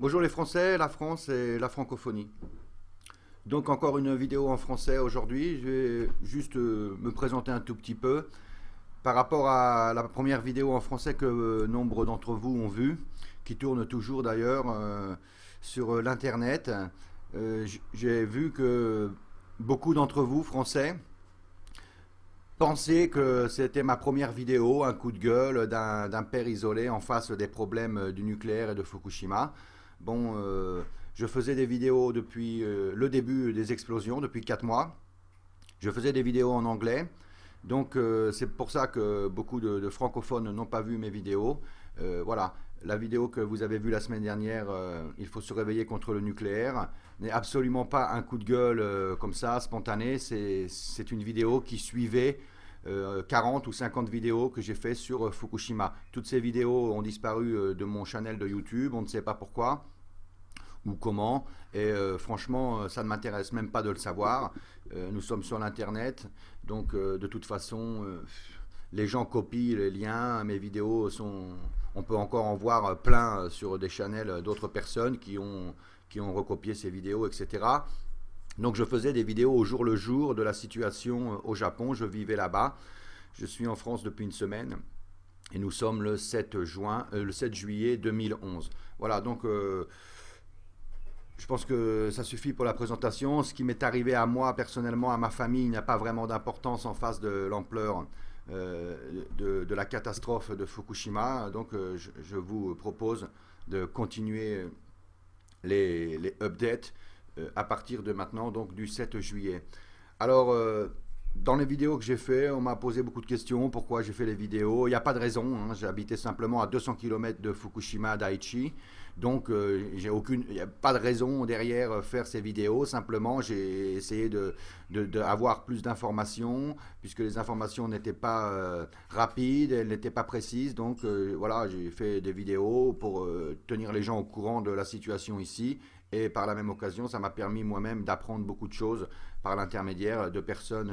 Bonjour les Français, la France et la francophonie. Donc encore une vidéo en français aujourd'hui. Je vais juste me présenter un tout petit peu par rapport à la première vidéo en français que nombre d'entre vous ont vue, qui tourne toujours d'ailleurs sur l'internet. J'ai vu que beaucoup d'entre vous, Français, pensaient que c'était ma première vidéo, un coup de gueule d'un père isolé en face des problèmes du nucléaire et de Fukushima. Bon, je faisais des vidéos depuis le début des explosions, depuis 4 mois. Je faisais des vidéos en anglais. Donc c'est pour ça que beaucoup de francophones n'ont pas vu mes vidéos. Voilà, la vidéo que vous avez vue la semaine dernière, il faut se réveiller contre le nucléaire, n'est absolument pas un coup de gueule comme ça, spontané. C'est une vidéo qui suivait 40 ou 50 vidéos que j'ai fait sur Fukushima. Toutes ces vidéos ont disparu de mon channel de YouTube, on ne sait pas pourquoi ou comment. Et franchement, ça ne m'intéresse même pas de le savoir. Nous sommes sur l'internet, donc de toute façon, les gens copient les liens. Mes vidéos sont, on peut encore en voir plein sur des channels d'autres personnes qui ont recopié ces vidéos, etc. Donc je faisais des vidéos au jour le jour de la situation au Japon. Je vivais là-bas. Je suis en France depuis une semaine. Et nous sommes le 7 juillet 2011. Voilà, donc je pense que ça suffit pour la présentation. Ce qui m'est arrivé à moi personnellement, à ma famille, n'a pas vraiment d'importance en face de l'ampleur de la catastrophe de Fukushima. Donc je vous propose de continuer les updates à partir de maintenant, donc du 7 juillet. Alors, dans les vidéos que j'ai fait, on m'a posé beaucoup de questions. Pourquoi j'ai fait les vidéos? Il n'y a pas de raison, hein. J'habitais simplement à 200 km de Fukushima Daiichi. Donc, il n'y a pas de raison derrière faire ces vidéos. Simplement, j'ai essayé d'avoir plus d'informations, puisque les informations n'étaient pas rapides, elles n'étaient pas précises. Donc, voilà, j'ai fait des vidéos pour tenir les gens au courant de la situation ici. Et par la même occasion, ça m'a permis moi-même d'apprendre beaucoup de choses par l'intermédiaire de personnes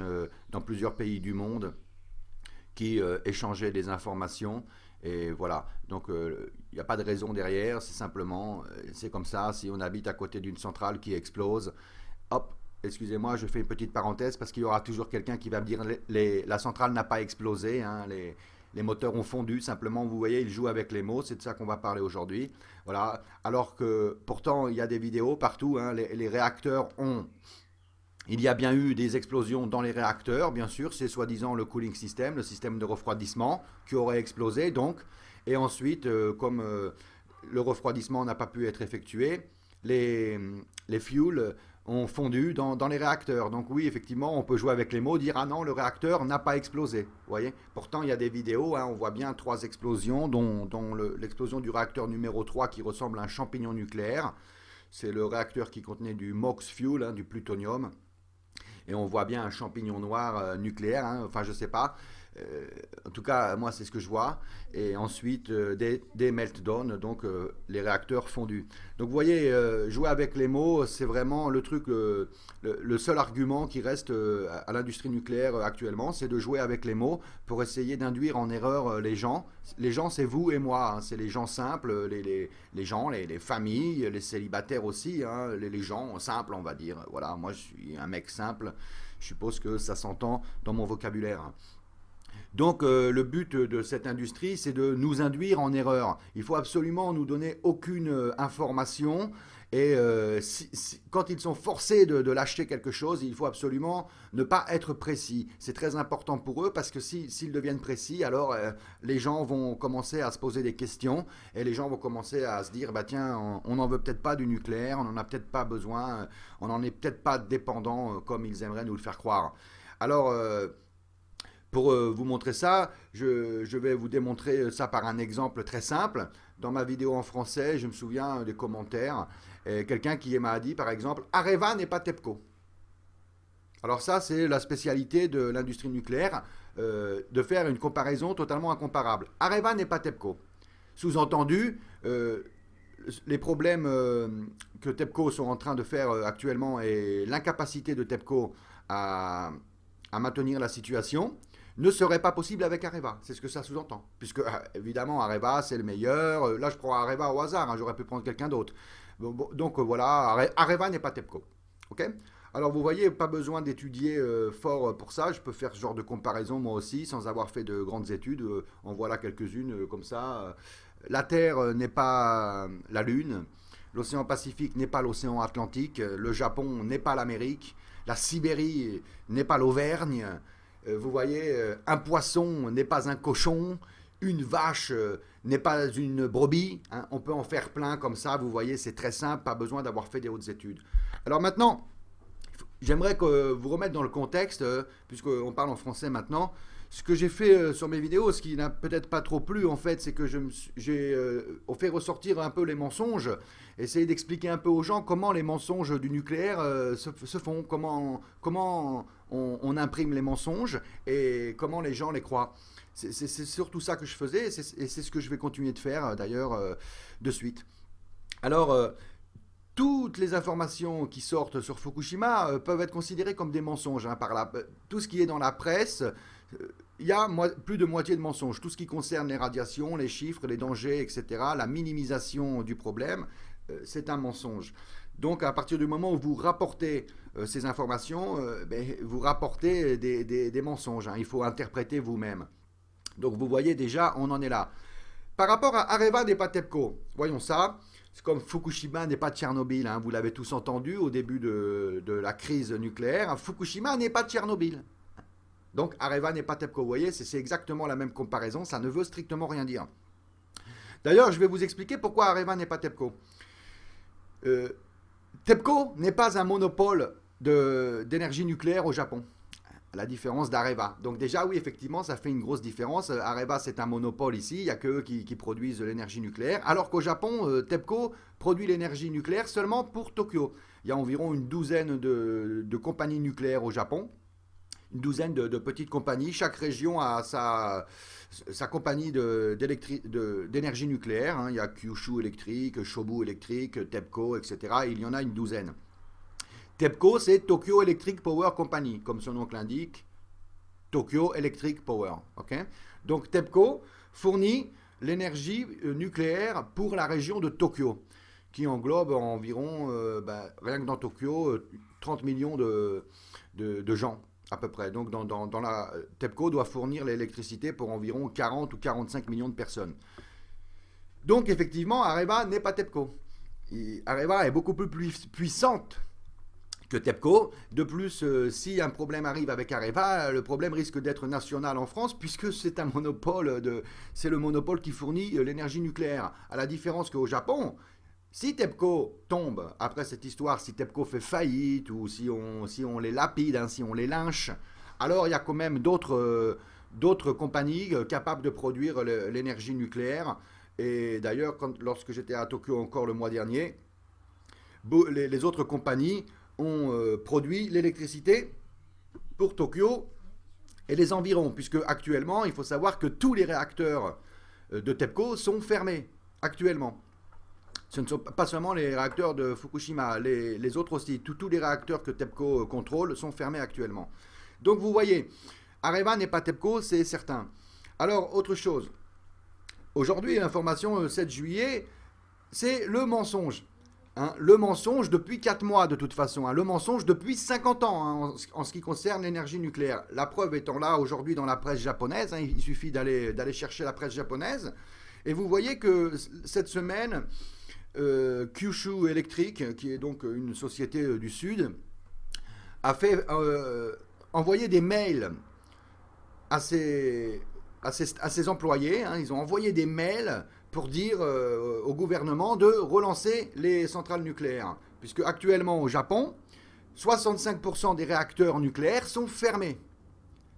dans plusieurs pays du monde qui échangeaient des informations. Et voilà, donc il n'y a pas de raison derrière, c'est simplement, c'est comme ça, si on habite à côté d'une centrale qui explose, hop, excusez-moi, je fais une petite parenthèse parce qu'il y aura toujours quelqu'un qui va me dire la centrale n'a pas explosé, hein, les moteurs ont fondu, simplement, vous voyez, ils jouent avec les mots, c'est de ça qu'on va parler aujourd'hui. Voilà, alors que pourtant, il y a des vidéos partout, hein, les réacteurs ont il y a bien eu des explosions dans les réacteurs, bien sûr, c'est soi-disant le cooling system, le système de refroidissement qui aurait explosé donc. Et ensuite, comme le refroidissement n'a pas pu être effectué, les, les fuels ont fondu dans les réacteurs. Donc oui, effectivement, on peut jouer avec les mots, dire ah non, le réacteur n'a pas explosé. Vous voyez. Pourtant, il y a des vidéos, hein, on voit bien 3 explosions, dont l'explosion du réacteur numéro 3 qui ressemble à un champignon nucléaire. C'est le réacteur qui contenait du MOX fuel, hein, du plutonium, et on voit bien un champignon noir nucléaire, hein, enfin je sais pas. En tout cas, moi c'est ce que je vois. Et ensuite des meltdowns, donc les réacteurs fondus. Donc vous voyez, jouer avec les mots, c'est vraiment le truc, le seul argument qui reste à l'industrie nucléaire actuellement, c'est de jouer avec les mots pour essayer d'induire en erreur les gens. Les gens, c'est vous et moi, hein, c'est les gens simples, les gens, les familles, les célibataires aussi, hein, les gens simples, on va dire. Voilà, moi je suis un mec simple, je suppose que ça s'entend dans mon vocabulaire. Donc le but de cette industrie, c'est de nous induire en erreur. Il faut absolument nous donner aucune information. Et quand ils sont forcés de lâcher quelque chose, il faut absolument ne pas être précis. C'est très important pour eux parce que s'ils deviennent précis, alors les gens vont commencer à se poser des questions et les gens vont commencer à se dire, bah tiens, on n'en veut peut-être pas du nucléaire, on n'en a peut-être pas besoin, on n'en est peut-être pas dépendant comme ils aimeraient nous le faire croire. Alors, pour vous montrer ça, je vais vous démontrer ça par un exemple très simple. Dans ma vidéo en français, je me souviens des commentaires. Quelqu'un qui m'a dit, par exemple, Areva n'est pas TEPCO. Alors ça, c'est la spécialité de l'industrie nucléaire, de faire une comparaison totalement incomparable. Areva n'est pas TEPCO. Sous-entendu, les problèmes que TEPCO sont en train de faire actuellement et l'incapacité de TEPCO à maintenir la situation ne serait pas possible avec Areva. C'est ce que ça sous-entend. Puisque, évidemment, Areva, c'est le meilleur. Là, je prends Areva au hasard, hein, j'aurais pu prendre quelqu'un d'autre. Donc, voilà, Areva n'est pas TEPCO. OK? Alors, vous voyez, pas besoin d'étudier fort pour ça. Je peux faire ce genre de comparaison, moi aussi, sans avoir fait de grandes études. En voilà quelques-unes comme ça. La Terre n'est pas la Lune. L'océan Pacifique n'est pas l'océan Atlantique. Le Japon n'est pas l'Amérique. La Sibérie n'est pas l'Auvergne. Vous voyez, un poisson n'est pas un cochon, une vache n'est pas une brebis. Hein. On peut en faire plein comme ça, vous voyez, c'est très simple, pas besoin d'avoir fait des hautes études. Alors maintenant, j'aimerais que vous remettre dans le contexte, puisqu'on parle en français maintenant. Ce que j'ai fait sur mes vidéos, ce qui n'a peut-être pas trop plu en fait, c'est que j'ai fait ressortir un peu les mensonges, essayer d'expliquer un peu aux gens comment les mensonges du nucléaire se font, comment on imprime les mensonges et comment les gens les croient. C'est surtout ça que je faisais et c'est ce que je vais continuer de faire d'ailleurs de suite. Alors, toutes les informations qui sortent sur Fukushima peuvent être considérées comme des mensonges. Hein, tout ce qui est dans la presse, il y a plus de moitié de mensonges. Tout ce qui concerne les radiations, les chiffres, les dangers, etc., la minimisation du problème, c'est un mensonge. Donc à partir du moment où vous rapportez ces informations, vous rapportez des mensonges. Hein. Il faut interpréter vous-même. Donc vous voyez déjà, on en est là. Par rapport à Areva n'est pas TEPCO, voyons ça. C'est comme Fukushima n'est pas Tchernobyl, hein, vous l'avez tous entendu au début de la crise nucléaire. Fukushima n'est pas Tchernobyl. Donc Areva n'est pas TEPCO. Vous voyez, c'est exactement la même comparaison, ça ne veut strictement rien dire. D'ailleurs, je vais vous expliquer pourquoi Areva n'est pas TEPCO. TEPCO n'est pas un monopole d'énergie nucléaire au Japon, à la différence d'Areva. Donc déjà, oui, effectivement, ça fait une grosse différence. Areva, c'est un monopole ici, il n'y a que eux qui produisent l'énergie nucléaire, alors qu'au Japon, TEPCO produit l'énergie nucléaire seulement pour Tokyo. Il y a environ une douzaine de compagnies nucléaires au Japon, une douzaine de petites compagnies. Chaque région a sa compagnie d'énergie nucléaire. Hein. Il y a Kyushu électrique, Shobu électrique, TEPCO, etc. Et il y en a une douzaine. TEPCO, c'est Tokyo Electric Power Company, comme son nom l'indique, Tokyo Electric Power. Okay. Donc TEPCO fournit l'énergie nucléaire pour la région de Tokyo, qui englobe environ, rien que dans Tokyo, 30 millions de gens à peu près. Donc TEPCO doit fournir l'électricité pour environ 40 ou 45 millions de personnes. Donc effectivement, Areva n'est pas TEPCO. Areva est beaucoup plus puissante que TEPCO. De plus, si un problème arrive avec Areva, le problème risque d'être national en France, puisque c'est un monopole, c'est le monopole qui fournit l'énergie nucléaire. À la différence qu'au Japon, si TEPCO tombe, après cette histoire, si TEPCO fait faillite, ou si on les lapide, hein, si on les lynche, alors il y a quand même d'autres compagnies capables de produire l'énergie nucléaire. Et d'ailleurs, lorsque j'étais à Tokyo encore le mois dernier, les autres compagnies ont produit l'électricité pour Tokyo et les environs, puisque actuellement, il faut savoir que tous les réacteurs de TEPCO sont fermés, actuellement. Ce ne sont pas seulement les réacteurs de Fukushima, les autres aussi. Tous les réacteurs que TEPCO contrôle sont fermés actuellement. Donc vous voyez, Areva n'est pas TEPCO, c'est certain. Alors, autre chose. Aujourd'hui, l'information 7 juillet, c'est le mensonge. Hein, le mensonge depuis 4 mois de toute façon, hein, le mensonge depuis 50 ans hein, en ce qui concerne l'énergie nucléaire. La preuve étant là aujourd'hui dans la presse japonaise, hein, il suffit d'aller chercher la presse japonaise, et vous voyez que cette semaine, Kyushu Electric, qui est donc une société du Sud, a fait envoyer des mails à ses employés, hein, ils ont envoyé des mails pour dire au gouvernement de relancer les centrales nucléaires. Puisque actuellement au Japon, 65% des réacteurs nucléaires sont fermés.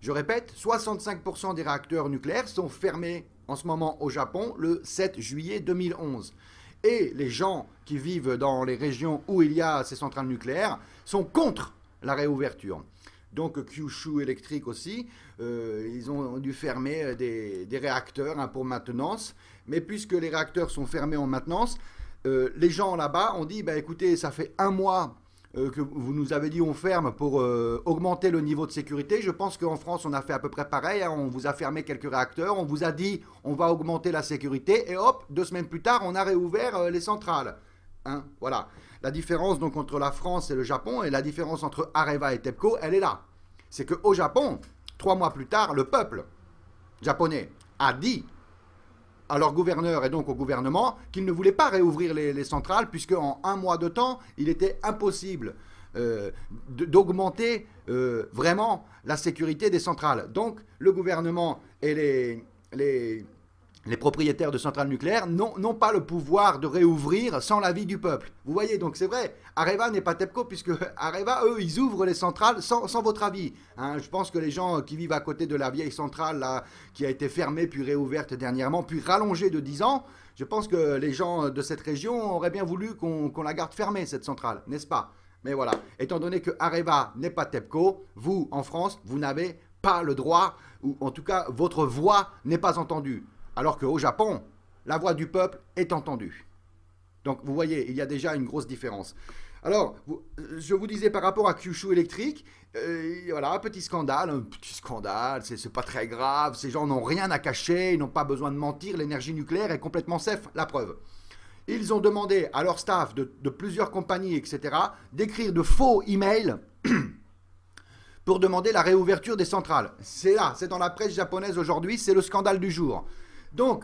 Je répète, 65% des réacteurs nucléaires sont fermés en ce moment au Japon le 7 juillet 2011. Et les gens qui vivent dans les régions où il y a ces centrales nucléaires sont contre la réouverture. Donc Kyushu Electric aussi, ils ont dû fermer des réacteurs hein, pour maintenance. Mais puisque les réacteurs sont fermés en maintenance, les gens là-bas ont dit, bah, écoutez, ça fait un mois que vous nous avez dit on ferme pour augmenter le niveau de sécurité. Je pense qu'en France, on a fait à peu près pareil. Hein. On vous a fermé quelques réacteurs, on vous a dit on va augmenter la sécurité, et hop, 2 semaines plus tard, on a réouvert les centrales. Hein, voilà. La différence donc entre la France et le Japon, et la différence entre Areva et TEPCO, elle est là. C'est qu'au Japon, 3 mois plus tard, le peuple japonais a dit à leur gouverneur et donc au gouvernement qu'ils ne voulaient pas réouvrir les centrales, puisque en 1 mois de temps, il était impossible d'augmenter vraiment la sécurité des centrales. Donc le gouvernement et les propriétaires de centrales nucléaires n'ont pas le pouvoir de réouvrir sans l'avis du peuple. Vous voyez, donc c'est vrai, Areva n'est pas TEPCO, puisque Areva, eux, ils ouvrent les centrales sans votre avis. Hein, je pense que les gens qui vivent à côté de la vieille centrale, là, qui a été fermée, puis réouverte dernièrement, puis rallongée de 10 ans, je pense que les gens de cette région auraient bien voulu qu'on la garde fermée, cette centrale, n'est-ce pas? Mais voilà, étant donné que Areva n'est pas TEPCO, vous, en France, vous n'avez pas le droit, ou en tout cas, votre voix n'est pas entendue. Alors qu'au Japon, la voix du peuple est entendue. Donc vous voyez, il y a déjà une grosse différence. Alors, je vous disais par rapport à Kyushu Electric, voilà, un petit scandale, c'est pas très grave, ces gens n'ont rien à cacher, ils n'ont pas besoin de mentir, l'énergie nucléaire est complètement safe, la preuve. Ils ont demandé à leur staff de plusieurs compagnies, etc., d'écrire de faux emails pour demander la réouverture des centrales. C'est là, c'est dans la presse japonaise aujourd'hui, c'est le scandale du jour. Donc,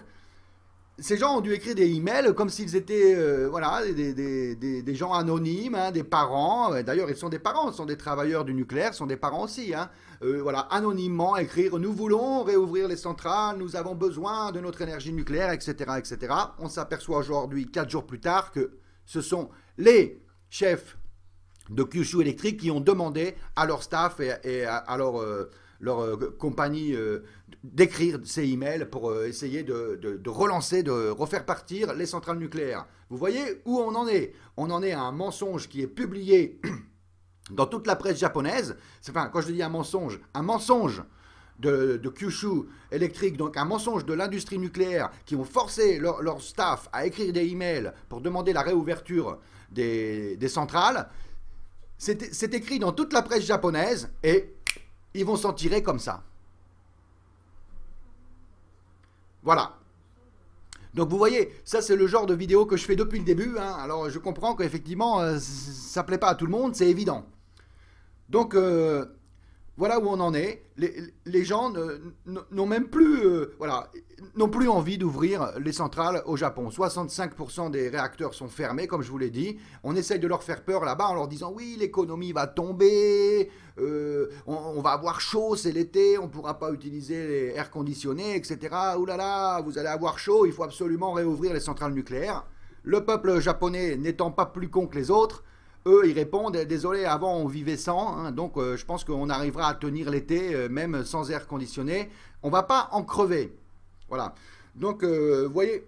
ces gens ont dû écrire des emails comme s'ils étaient voilà, des gens anonymes, hein, des parents. D'ailleurs, ils sont des parents, ils sont des travailleurs du nucléaire, ils sont des parents aussi. Hein. Voilà, anonymement écrire « Nous voulons réouvrir les centrales, nous avons besoin de notre énergie nucléaire, etc. etc. » On s'aperçoit aujourd'hui, 4 jours plus tard, que ce sont les chefs de Kyushu Electric qui ont demandé à leur staff et à leur compagnie d'écrire ces emails pour essayer de relancer, de refaire partir les centrales nucléaires. Vous voyez où on en est? On en est à un mensonge qui est publié dans toute la presse japonaise. Enfin, quand je dis un mensonge de Kyushu Electric, donc un mensonge de l'industrie nucléaire qui ont forcé leur staff à écrire des emails pour demander la réouverture des centrales. C'est écrit dans toute la presse japonaise et ils vont s'en tirer comme ça. Voilà. Donc vous voyez, ça c'est le genre de vidéo que je fais depuis le début. Hein. Alors je comprends qu'effectivement, ça ne plaît pas à tout le monde, c'est évident. Donc voilà où on en est. Les gens n'ont même plus, voilà, n'ont plus envie d'ouvrir les centrales au Japon. 65% des réacteurs sont fermés, comme je vous l'ai dit. On essaye de leur faire peur là-bas en leur disant oui, l'économie va tomber, on va avoir chaud, c'est l'été, on ne pourra pas utiliser les air conditionnés, etc. Ouh là là, vous allez avoir chaud, il faut absolument réouvrir les centrales nucléaires. Le peuple japonais n'étant pas plus con que les autres, eux, ils répondent, désolé, avant on vivait sans, hein, donc je pense qu'on arrivera à tenir l'été, même sans air conditionné. On ne va pas en crever. Voilà. Donc, vous voyez,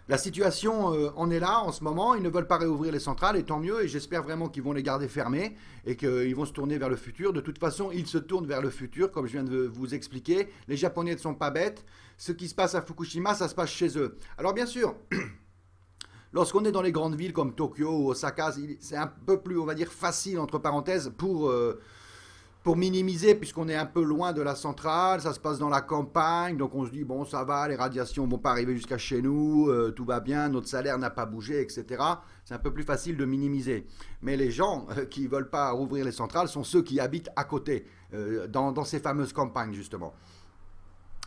la situation en est là en ce moment. Ils ne veulent pas réouvrir les centrales, et tant mieux. Et j'espère vraiment qu'ils vont les garder fermées et qu'ils vont se tourner vers le futur. De toute façon, ils se tournent vers le futur, comme je viens de vous expliquer. Les Japonais ne sont pas bêtes. Ce qui se passe à Fukushima, ça se passe chez eux. Alors, bien sûr... Lorsqu'on est dans les grandes villes comme Tokyo ou Osaka, c'est un peu plus, on va dire, facile, entre parenthèses, pour minimiser, puisqu'on est un peu loin de la centrale, ça se passe dans la campagne, donc on se dit, bon, ça va, les radiations ne vont pas arriver jusqu'à chez nous, tout va bien, notre salaire n'a pas bougé, etc. C'est un peu plus facile de minimiser. Mais les gens qui ne veulent pas rouvrir les centrales sont ceux qui habitent à côté, dans ces fameuses campagnes, justement.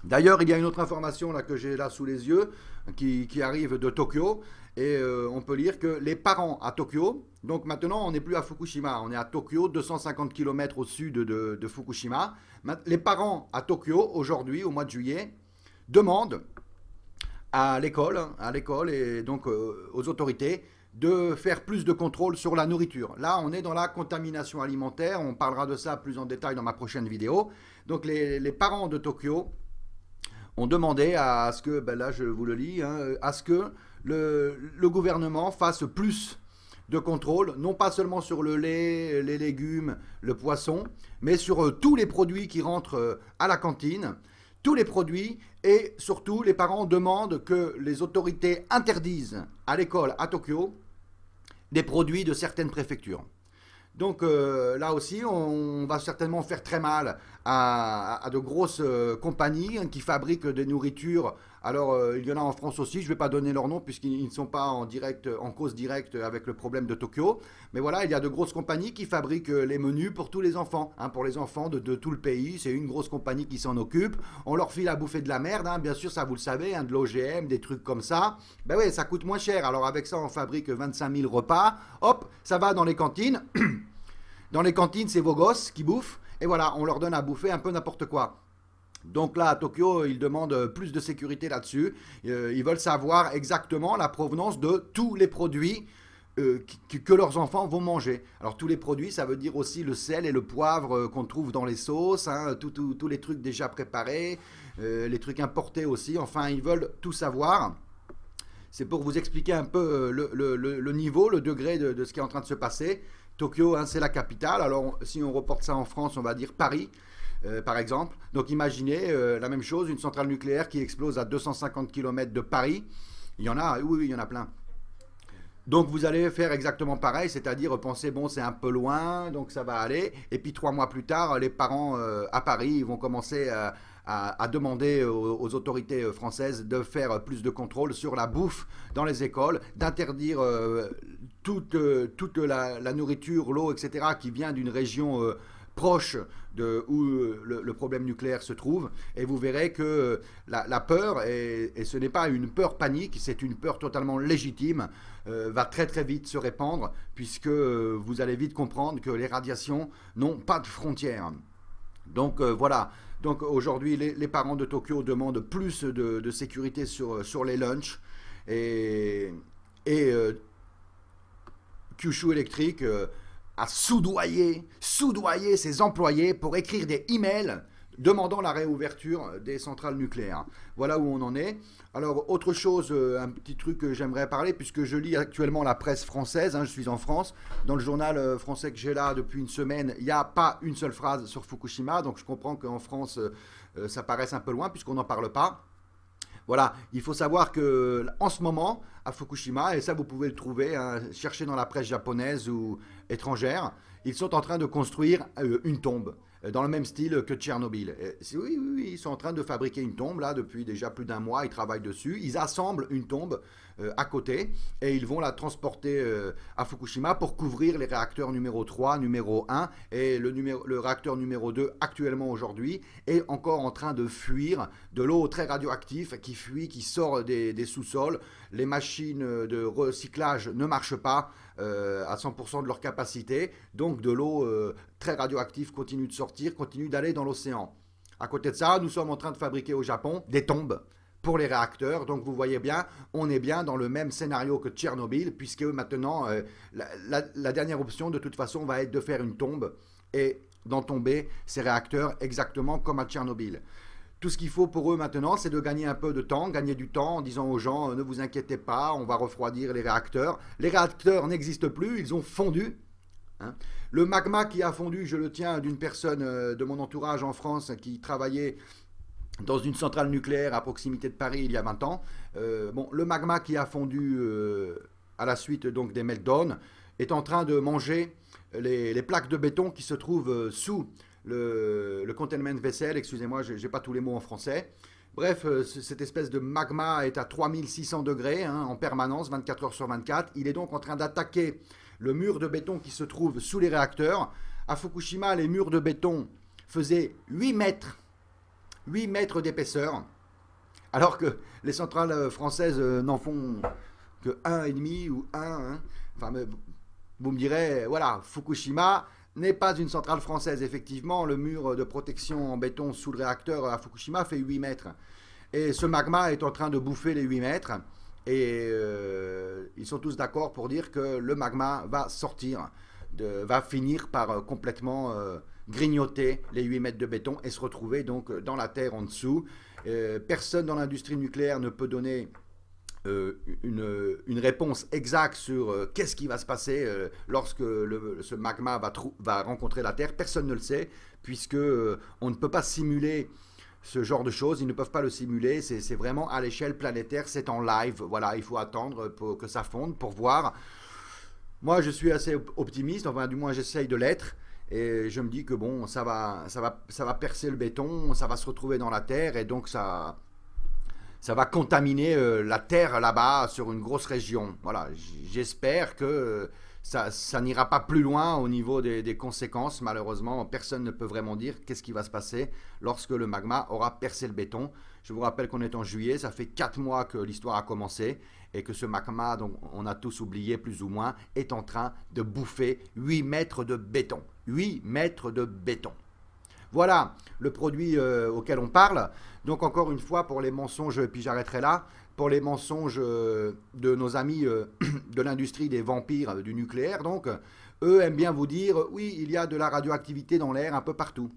D'ailleurs, il y a une autre information là, que j'ai là sous les yeux, qui arrive de Tokyo, et on peut lire que les parents à Tokyo, donc maintenant on n'est plus à Fukushima, on est à Tokyo, 250 km au sud de Fukushima. Les parents à Tokyo, aujourd'hui, au mois de juillet, demandent à l'école et donc aux autorités de faire plus de contrôle sur la nourriture. Là, on est dans la contamination alimentaire, on parlera de ça plus en détail dans ma prochaine vidéo. Donc les parents de Tokyo ont demandé à ce que, ben là je vous le lis, hein, à ce que le gouvernement fasse plus de contrôle, non pas seulement sur le lait, les légumes, le poisson, mais sur tous les produits qui rentrent à la cantine, tous les produits, et surtout les parents demandent que les autorités interdisent à l'école à Tokyo des produits de certaines préfectures. Donc là aussi, on va certainement faire très mal à de grosses compagnies, hein, qui fabriquent des nourritures. Alors il y en a en France aussi, je ne vais pas donner leur nom puisqu'ils ne sont pas en cause directe avec le problème de Tokyo. Mais voilà, il y a de grosses compagnies qui fabriquent les menus pour tous les enfants, hein, pour les enfants de tout le pays. C'est une grosse compagnie qui s'en occupe. On leur file à bouffer de la merde, hein, bien sûr, ça vous le savez, hein, de l'OGM, des trucs comme ça. Ben oui, ça coûte moins cher. Alors avec ça, on fabrique 25 000 repas. Hop, ça va dans les cantines. Dans les cantines, c'est vos gosses qui bouffent. Et voilà, on leur donne à bouffer un peu n'importe quoi. Donc là, à Tokyo, ils demandent plus de sécurité là-dessus. Ils veulent savoir exactement la provenance de tous les produits que leurs enfants vont manger. Alors tous les produits, ça veut dire aussi le sel et le poivre qu'on trouve dans les sauces, hein, tous les trucs déjà préparés, les trucs importés aussi. Enfin, ils veulent tout savoir. C'est pour vous expliquer un peu le niveau, le degré de ce qui est en train de se passer. Tokyo, hein, c'est la capitale. Alors, si on reporte ça en France, on va dire Paris, par exemple. Donc, imaginez la même chose, une centrale nucléaire qui explose à 250 km de Paris. Il y en a, oui, il y en a plein. Donc, vous allez faire exactement pareil, c'est-à-dire penser, bon, c'est un peu loin, donc ça va aller. Et puis, 3 mois plus tard, les parents à Paris, ils vont commencer à demander aux autorités françaises de faire plus de contrôle sur la bouffe dans les écoles, d'interdire toute la nourriture, l'eau, etc., qui vient d'une région proche de où le problème nucléaire se trouve. Et vous verrez que la peur, et ce n'est pas une peur panique, c'est une peur totalement légitime, va très très vite se répandre, puisque vous allez vite comprendre que les radiations n'ont pas de frontières. Donc voilà. Donc aujourd'hui, les parents de Tokyo demandent plus de sécurité sur les lunchs. Et, et Kyushu Electric a soudoyé ses employés pour écrire des emails demandant la réouverture des centrales nucléaires. Voilà où on en est. Alors, autre chose, un petit truc que j'aimerais parler, puisque je lis actuellement la presse française, hein, je suis en France. Dans le journal français que j'ai là depuis une semaine, il n'y a pas une seule phrase sur Fukushima, donc je comprends qu'en France, ça paraisse un peu loin, puisqu'on n'en parle pas. Voilà, il faut savoir que en ce moment, à Fukushima, et ça vous pouvez le trouver, hein, chercher dans la presse japonaise ou étrangère, ils sont en train de construire une tombe dans le même style que Tchernobyl. Oui, oui, oui, ils sont en train de fabriquer une tombe là depuis déjà plus d'un mois, ils travaillent dessus, ils assemblent une tombe à côté et ils vont la transporter à Fukushima pour couvrir les réacteurs numéro 3, numéro 1 et le réacteur numéro 2 actuellement aujourd'hui est encore en train de fuir de l'eau très radioactive qui fuit, qui sort des sous-sols. Les machines de recyclage ne marchent pas à 100% de leur capacité, donc de l'eau très radioactive continue de sortir, continue d'aller dans l'océan. À côté de ça, nous sommes en train de fabriquer au Japon des tombes pour les réacteurs. Donc vous voyez bien, on est bien dans le même scénario que Tchernobyl, puisque maintenant, la dernière option de toute façon va être de faire une tombe et d'entomber ces réacteurs exactement comme à Tchernobyl. Tout ce qu'il faut pour eux maintenant, c'est de gagner un peu de temps, gagner du temps en disant aux gens, ne vous inquiétez pas, on va refroidir les réacteurs. Les réacteurs n'existent plus, ils ont fondu. Hein. Le magma qui a fondu, je le tiens d'une personne de mon entourage en France qui travaillait dans une centrale nucléaire à proximité de Paris il y a 20 ans. Bon, le magma qui a fondu à la suite donc des meltdowns est en train de manger les plaques de béton qui se trouvent sous le containment vessel, excusez-moi, je n'ai pas tous les mots en français. Bref, cette espèce de magma est à 3600 degrés hein, en permanence, 24 heures sur 24. Il est donc en train d'attaquer le mur de béton qui se trouve sous les réacteurs. À Fukushima, les murs de béton faisaient 8 mètres. 8 mètres d'épaisseur, alors que les centrales françaises n'en font que 1,5 ou 1. Hein. Enfin, vous me direz, voilà, Fukushima n'est pas une centrale française. Effectivement, le mur de protection en béton sous le réacteur à Fukushima fait 8 mètres. Et ce magma est en train de bouffer les 8 mètres. Et ils sont tous d'accord pour dire que le magma va sortir, va finir par complètement grignoter les 8 mètres de béton et se retrouver donc dans la terre en dessous. Personne dans l'industrie nucléaire ne peut donner une réponse exacte sur qu'est-ce qui va se passer lorsque ce magma va rencontrer la Terre. Personne ne le sait, puisque on ne peut pas simuler ce genre de choses, ils ne peuvent pas le simuler, c'est vraiment à l'échelle planétaire, c'est en live, voilà, il faut attendre pour que ça fonde, pour voir. Moi, je suis assez optimiste, enfin, du moins, j'essaye de l'être. Et je me dis que bon, ça va percer le béton, ça va se retrouver dans la terre, et donc ça va contaminer la terre là-bas sur une grosse région. Voilà, j'espère que ça n'ira pas plus loin au niveau des conséquences. Malheureusement, personne ne peut vraiment dire qu'est-ce qui va se passer lorsque le magma aura percé le béton. Je vous rappelle qu'on est en juillet, ça fait 4 mois que l'histoire a commencé et que ce magma, donc on a tous oublié plus ou moins, est en train de bouffer 8 mètres de béton. 8 mètres de béton. Voilà le produit auquel on parle. Donc encore une fois, pour les mensonges, puis j'arrêterai là, pour les mensonges de nos amis de l'industrie des vampires du nucléaire, donc, eux aiment bien vous dire, oui, il y a de la radioactivité dans l'air un peu partout.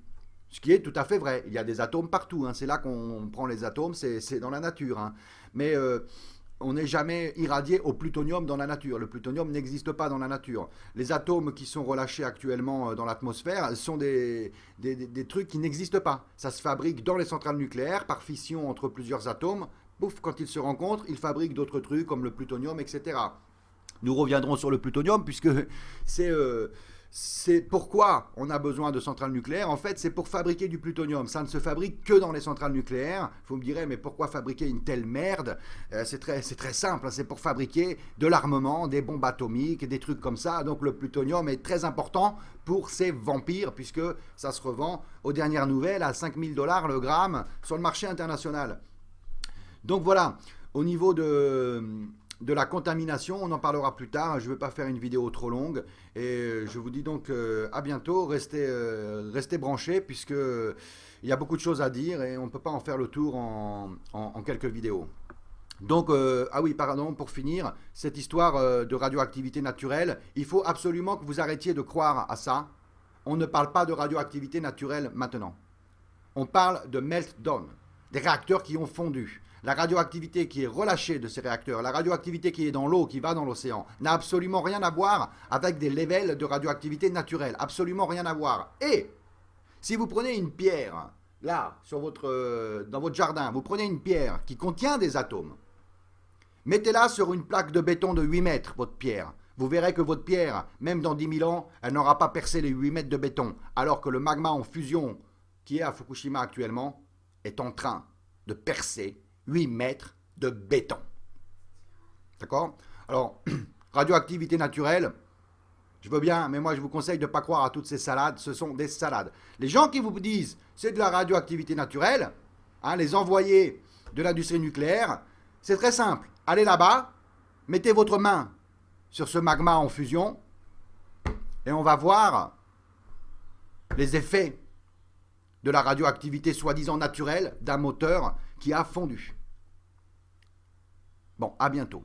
Ce qui est tout à fait vrai. Il y a des atomes partout, hein. C'est là qu'on prend les atomes, c'est dans la nature, hein. Mais on n'est jamais irradié au plutonium dans la nature. Le plutonium n'existe pas dans la nature. Les atomes qui sont relâchés actuellement dans l'atmosphère sont des trucs qui n'existent pas. Ça se fabrique dans les centrales nucléaires par fission entre plusieurs atomes. Pouf, quand ils se rencontrent, ils fabriquent d'autres trucs comme le plutonium, etc. Nous reviendrons sur le plutonium puisque c'est c'est pourquoi on a besoin de centrales nucléaires. En fait, c'est pour fabriquer du plutonium. Ça ne se fabrique que dans les centrales nucléaires. Vous me direz, mais pourquoi fabriquer une telle merde? C'est très simple. C'est pour fabriquer de l'armement, des bombes atomiques, des trucs comme ça. Donc le plutonium est très important pour ces vampires, puisque ça se revend aux dernières nouvelles à 5000 $ le gramme sur le marché international. Donc voilà, au niveau de la contamination, on en parlera plus tard. Je ne vais pas faire une vidéo trop longue. Et je vous dis donc à bientôt. Restez branchés puisque il y a beaucoup de choses à dire et on ne peut pas en faire le tour en quelques vidéos. Donc, ah oui, pardon, pour finir, cette histoire de radioactivité naturelle, il faut absolument que vous arrêtiez de croire à ça. On ne parle pas de radioactivité naturelle maintenant. On parle de meltdown, des réacteurs qui ont fondu. La radioactivité qui est relâchée de ces réacteurs, la radioactivité qui est dans l'eau, qui va dans l'océan, n'a absolument rien à voir avec des levels de radioactivité naturelle. Absolument rien à voir. Et si vous prenez une pierre, là, dans votre jardin, vous prenez une pierre qui contient des atomes, mettez-la sur une plaque de béton de 8 mètres, votre pierre. Vous verrez que votre pierre, même dans 10 000 ans, elle n'aura pas percé les 8 mètres de béton. Alors que le magma en fusion qui est à Fukushima actuellement est en train de percer 8 mètres de béton. D'accord? Alors, radioactivité naturelle, je veux bien, mais moi je vous conseille de ne pas croire à toutes ces salades, ce sont des salades. Les gens qui vous disent c'est de la radioactivité naturelle, hein, les envoyés de l'industrie nucléaire, c'est très simple. Allez là-bas, mettez votre main sur ce magma en fusion et on va voir les effets de la radioactivité soi-disant naturelle d'un moteur qui a fondu. Bon, à bientôt.